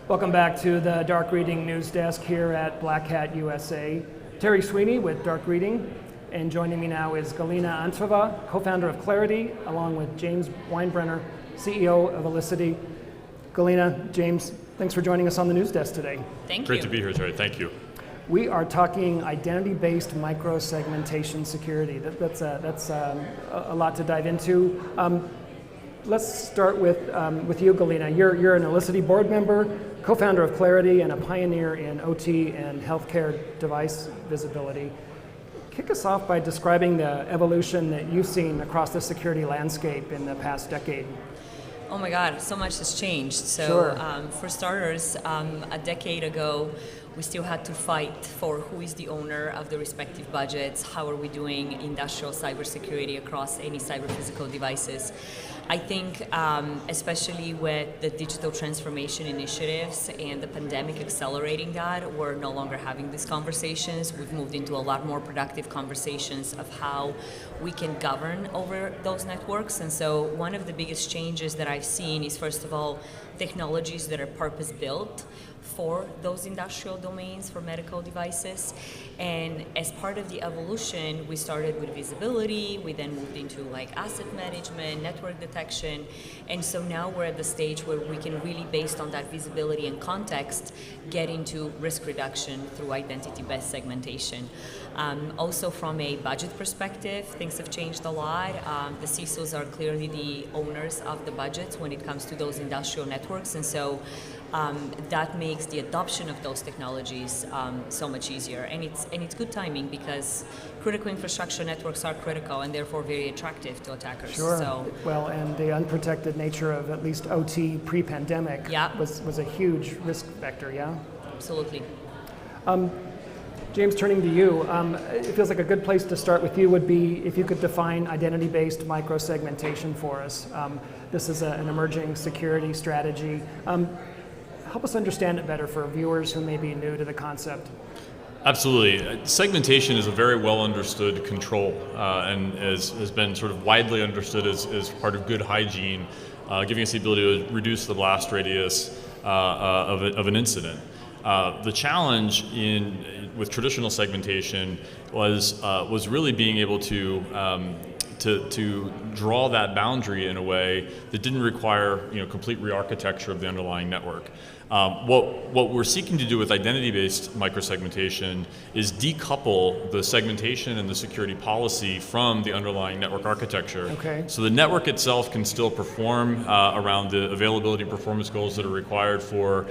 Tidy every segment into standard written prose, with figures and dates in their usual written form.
Welcome back to the Dark Reading News Desk here at Black Hat USA. Terry Sweeney with Dark Reading, and joining me now is Galina Antova, co-founder of Claroty, along with James Winebrenner, CEO of Elisity. Galina, James, thanks for joining us on the news desk today. Thank you. Great to be here, Terry. Thank you. We are talking identity-based micro-segmentation security. That's a lot to dive into. Let's start with you, Galina. You're an Elisity board member, co-founder of Claroty, and a pioneer in OT and healthcare device visibility. Kick us off by describing the evolution that you've seen across the security landscape in the past decade. Oh my God, so much has changed. So Sure. For starters, a decade ago, we still had to fight for who is the owner of the respective budgets, how are we doing industrial cybersecurity across any cyber physical devices. I think especially with the digital transformation initiatives and the pandemic accelerating that, we're no longer having these conversations. We've moved into a lot more productive conversations of how we can govern over those networks. And so one of the biggest changes that I've seen is, first of all, technologies that are purpose-built for those industrial domains, for medical devices. And as part of the evolution, we started with visibility, we then moved into like asset management, network detection, and so now we're at the stage where we can really, based on that visibility and context, get into risk reduction through identity-based segmentation. Also from a budget perspective, things have changed a lot. The CISOs are clearly the owners of the budgets when it comes to those industrial networks, and so that makes the adoption of those technologies so much easier. And it's good timing because critical infrastructure networks are critical and therefore very attractive to attackers. Sure. So, well, and the unprotected nature of at least OT pre-pandemic was a huge risk vector, yeah? absolutely. James, turning to you, it feels like a good place to start with you would be if you could define identity-based micro-segmentation for us. This is an emerging security strategy. Help us understand it better for viewers who may be new to the concept. Absolutely. Segmentation is a very well understood control and has been sort of widely understood as part of good hygiene, giving us the ability to reduce the blast radius of an incident. The challenge with traditional segmentation was really being able to draw that boundary in a way that didn't require complete re-architecture of the underlying network. What we're seeking to do with identity-based microsegmentation is decouple the segmentation and the security policy from the underlying network architecture. Okay. So the network itself can still perform around the availability performance goals that are required for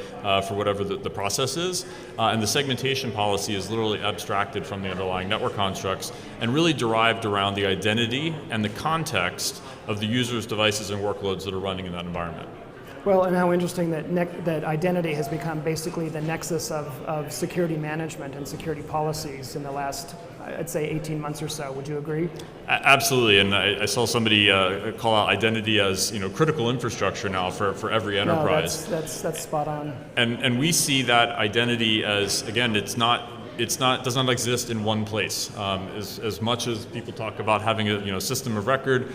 whatever the process is, and the segmentation policy is literally abstracted from the underlying network constructs and really derived around the identity and the context of the users, devices, and workloads that are running in that environment. Well, and how interesting that identity has become basically the nexus of security management and security policies in the last, I'd say, 18 months or so. Would you agree? Absolutely, and I saw somebody call out identity as critical infrastructure now for every enterprise. No, that's spot on. And we see that identity as, again, does not exist in one place. As much as people talk about having a system of record,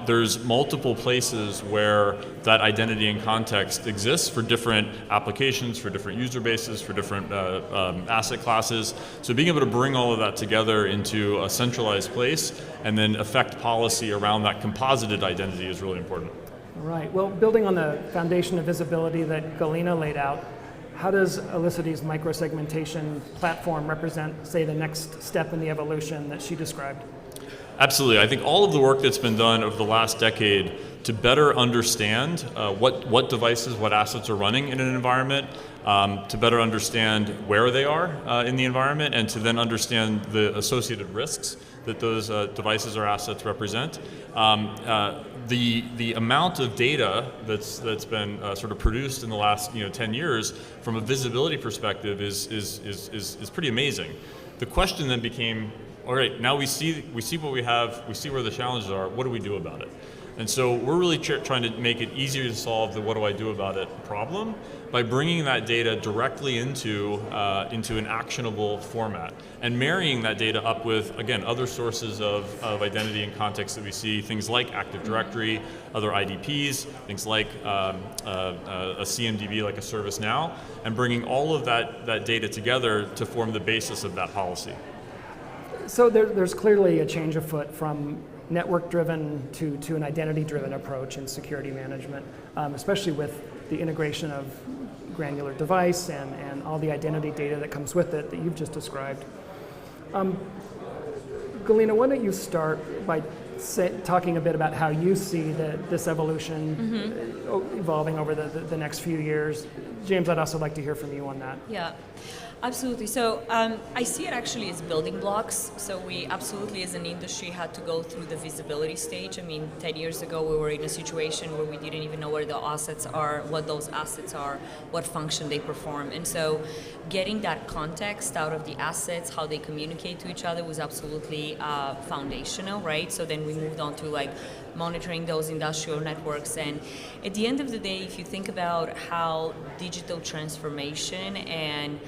there's multiple places where that identity and context exists for different applications, for different user bases, for different asset classes. So being able to bring all of that together into a centralized place and then affect policy around that composited identity is really important. All right. Well, building on the foundation of visibility that Galina laid out, how does Elicity's microsegmentation platform represent, say, the next step in the evolution that she described? Absolutely. I think all of the work that's been done over the last decade to better understand what devices, what assets are running in an environment, to better understand where they are in the environment, and to then understand the associated risks that those devices or assets represent. The amount of data that's been sort of produced in the last 10 years from a visibility perspective is pretty amazing. The question then became, all right, now we see what we have, we see where the challenges are, what do we do about it? And so we're really trying to make it easier to solve the what do I do about it problem by bringing that data directly into an actionable format and marrying that data up with, again, other sources of identity and context that we see, things like Active Directory, other IDPs, things like a CMDB like a ServiceNow, and bringing all of that data together to form the basis of that policy. So there's clearly a change afoot from network-driven to an identity-driven approach in security management, especially with the integration of granular device and all the identity data that comes with it that you've just described. Galina, why don't you start by talking a bit about how you see this evolution evolving over the next few years. James, I'd also like to hear from you on that. Yeah. Absolutely. So I see it actually as building blocks. So we absolutely, as an industry, had to go through the visibility stage. I mean, 10 years ago, we were in a situation where we didn't even know where the assets are, what those assets are, what function they perform. And so getting that context out of the assets, how they communicate to each other was absolutely foundational, right? So then we moved on to like monitoring those industrial networks. And at the end of the day, if you think about how digital transformation and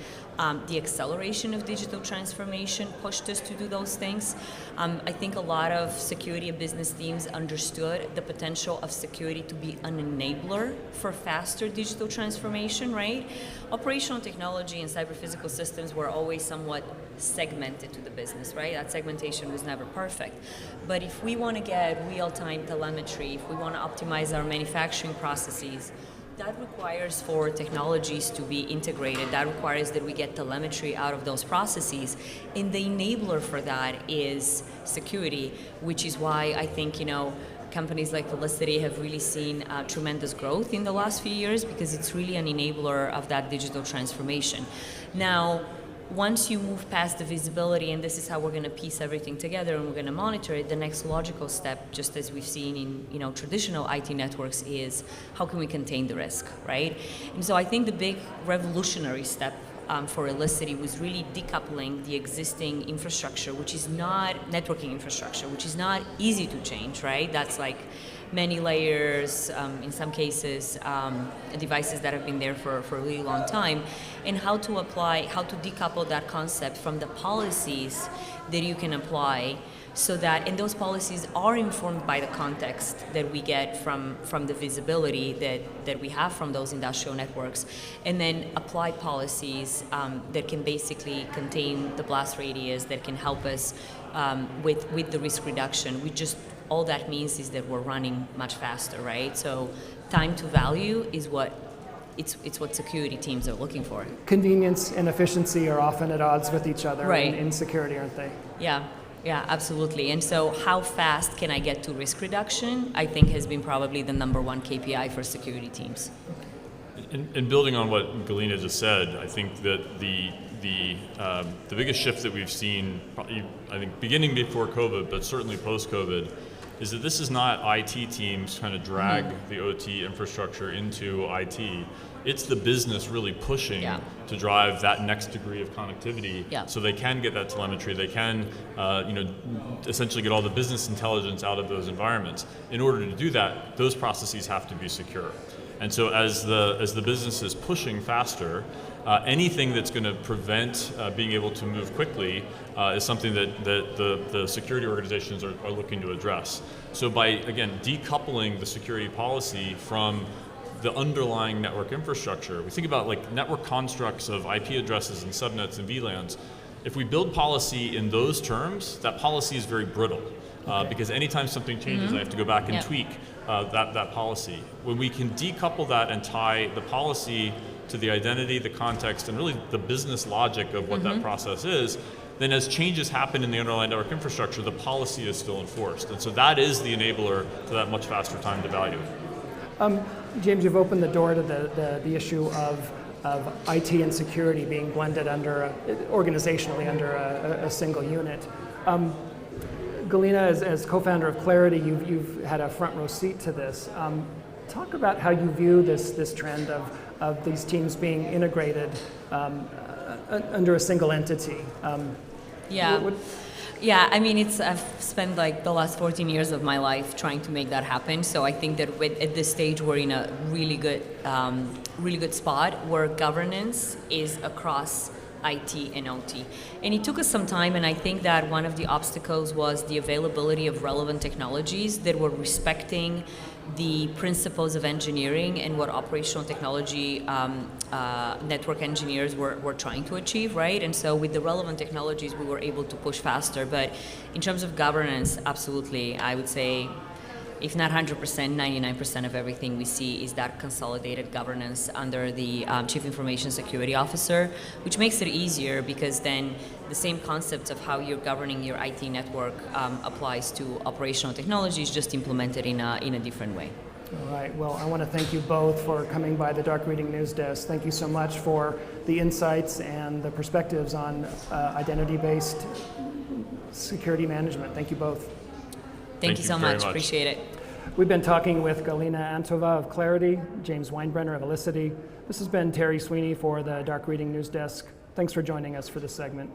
the acceleration of digital transformation pushed us to do those things. I think a lot of security and business teams understood the potential of security to be an enabler for faster digital transformation, right? Operational technology and cyber-physical systems were always somewhat segmented to the business, right? That segmentation was never perfect. But if we want to get real-time telemetry, if we want to optimize our manufacturing processes, that requires for technologies to be integrated. That requires that we get telemetry out of those processes. And the enabler for that is security, which is why I think, companies like Elisity have really seen tremendous growth in the last few years because it's really an enabler of that digital transformation. Now, once you move past the visibility, and this is how we're going to piece everything together and we're going to monitor it, the next logical step, just as we've seen in traditional IT networks, is how can we contain the risk, right? And so I think the big revolutionary step for Elisity was really decoupling the existing infrastructure, which is not networking infrastructure, which is not easy to change, right? That's like many layers, in some cases, devices that have been there for a really long time, and how to decouple that concept from the policies that you can apply so that, and those policies are informed by the context that we get from the visibility that we have from those industrial networks, and then apply policies that can basically contain the blast radius, that can help us with the risk reduction. All that means is that we're running much faster, right? So time to value is what security teams are looking for. Convenience and efficiency are often at odds with each other, right, in security, aren't they? Yeah, absolutely. And so how fast can I get to risk reduction, I think, has been probably the number one KPI for security teams. And building on what Galina just said, I think that the biggest shift that we've seen, probably, I think, beginning before COVID, but certainly post-COVID, is that this is not IT teams trying to drag the OT infrastructure into IT. It's the business really pushing to drive that next degree of connectivity, so they can get that telemetry. They can, essentially get all the business intelligence out of those environments. In order to do that, those processes have to be secure. And so as the business is pushing faster, anything that's going to prevent being able to move quickly is something that the security organizations are looking to address. So by, again, decoupling the security policy from the underlying network infrastructure, we think about like network constructs of IP addresses and subnets and VLANs. If we build policy in those terms, that policy is very brittle. Because anytime something changes, I have to go back and tweak that policy. When we can decouple that and tie the policy to the identity, the context, and really the business logic of what that process is, then as changes happen in the underlying network infrastructure, the policy is still enforced. And so that is the enabler to that much faster time to value. James, you've opened the door to the issue of IT and security being blended organizationally under a single unit. Galina, as co-founder of Claroty, you've had a front row seat to this. Talk about how you view this trend of these teams being integrated under a single entity. Yeah, I mean, I've spent like the last 14 years of my life trying to make that happen. So I think that at this stage we're in a really good spot where governance is across IT and OT. And it took us some time, and I think that one of the obstacles was the availability of relevant technologies that were respecting the principles of engineering and what operational technology network engineers were trying to achieve, right? And so with the relevant technologies, we were able to push faster. But in terms of governance, absolutely, I would say, if not 100%, 99% of everything we see is that consolidated governance under the Chief Information Security Officer, which makes it easier because then the same concepts of how you're governing your IT network applies to operational technologies, just implemented in a different way. All right, well, I want to thank you both for coming by the Dark Reading News Desk. Thank you so much for the insights and the perspectives on identity-based security management. Thank you both. Thank you so much. Appreciate it. We've been talking with Galina Antova of Claroty, James Winebrenner of Elisity. This has been Terry Sweeney for the Dark Reading News Desk. Thanks for joining us for this segment.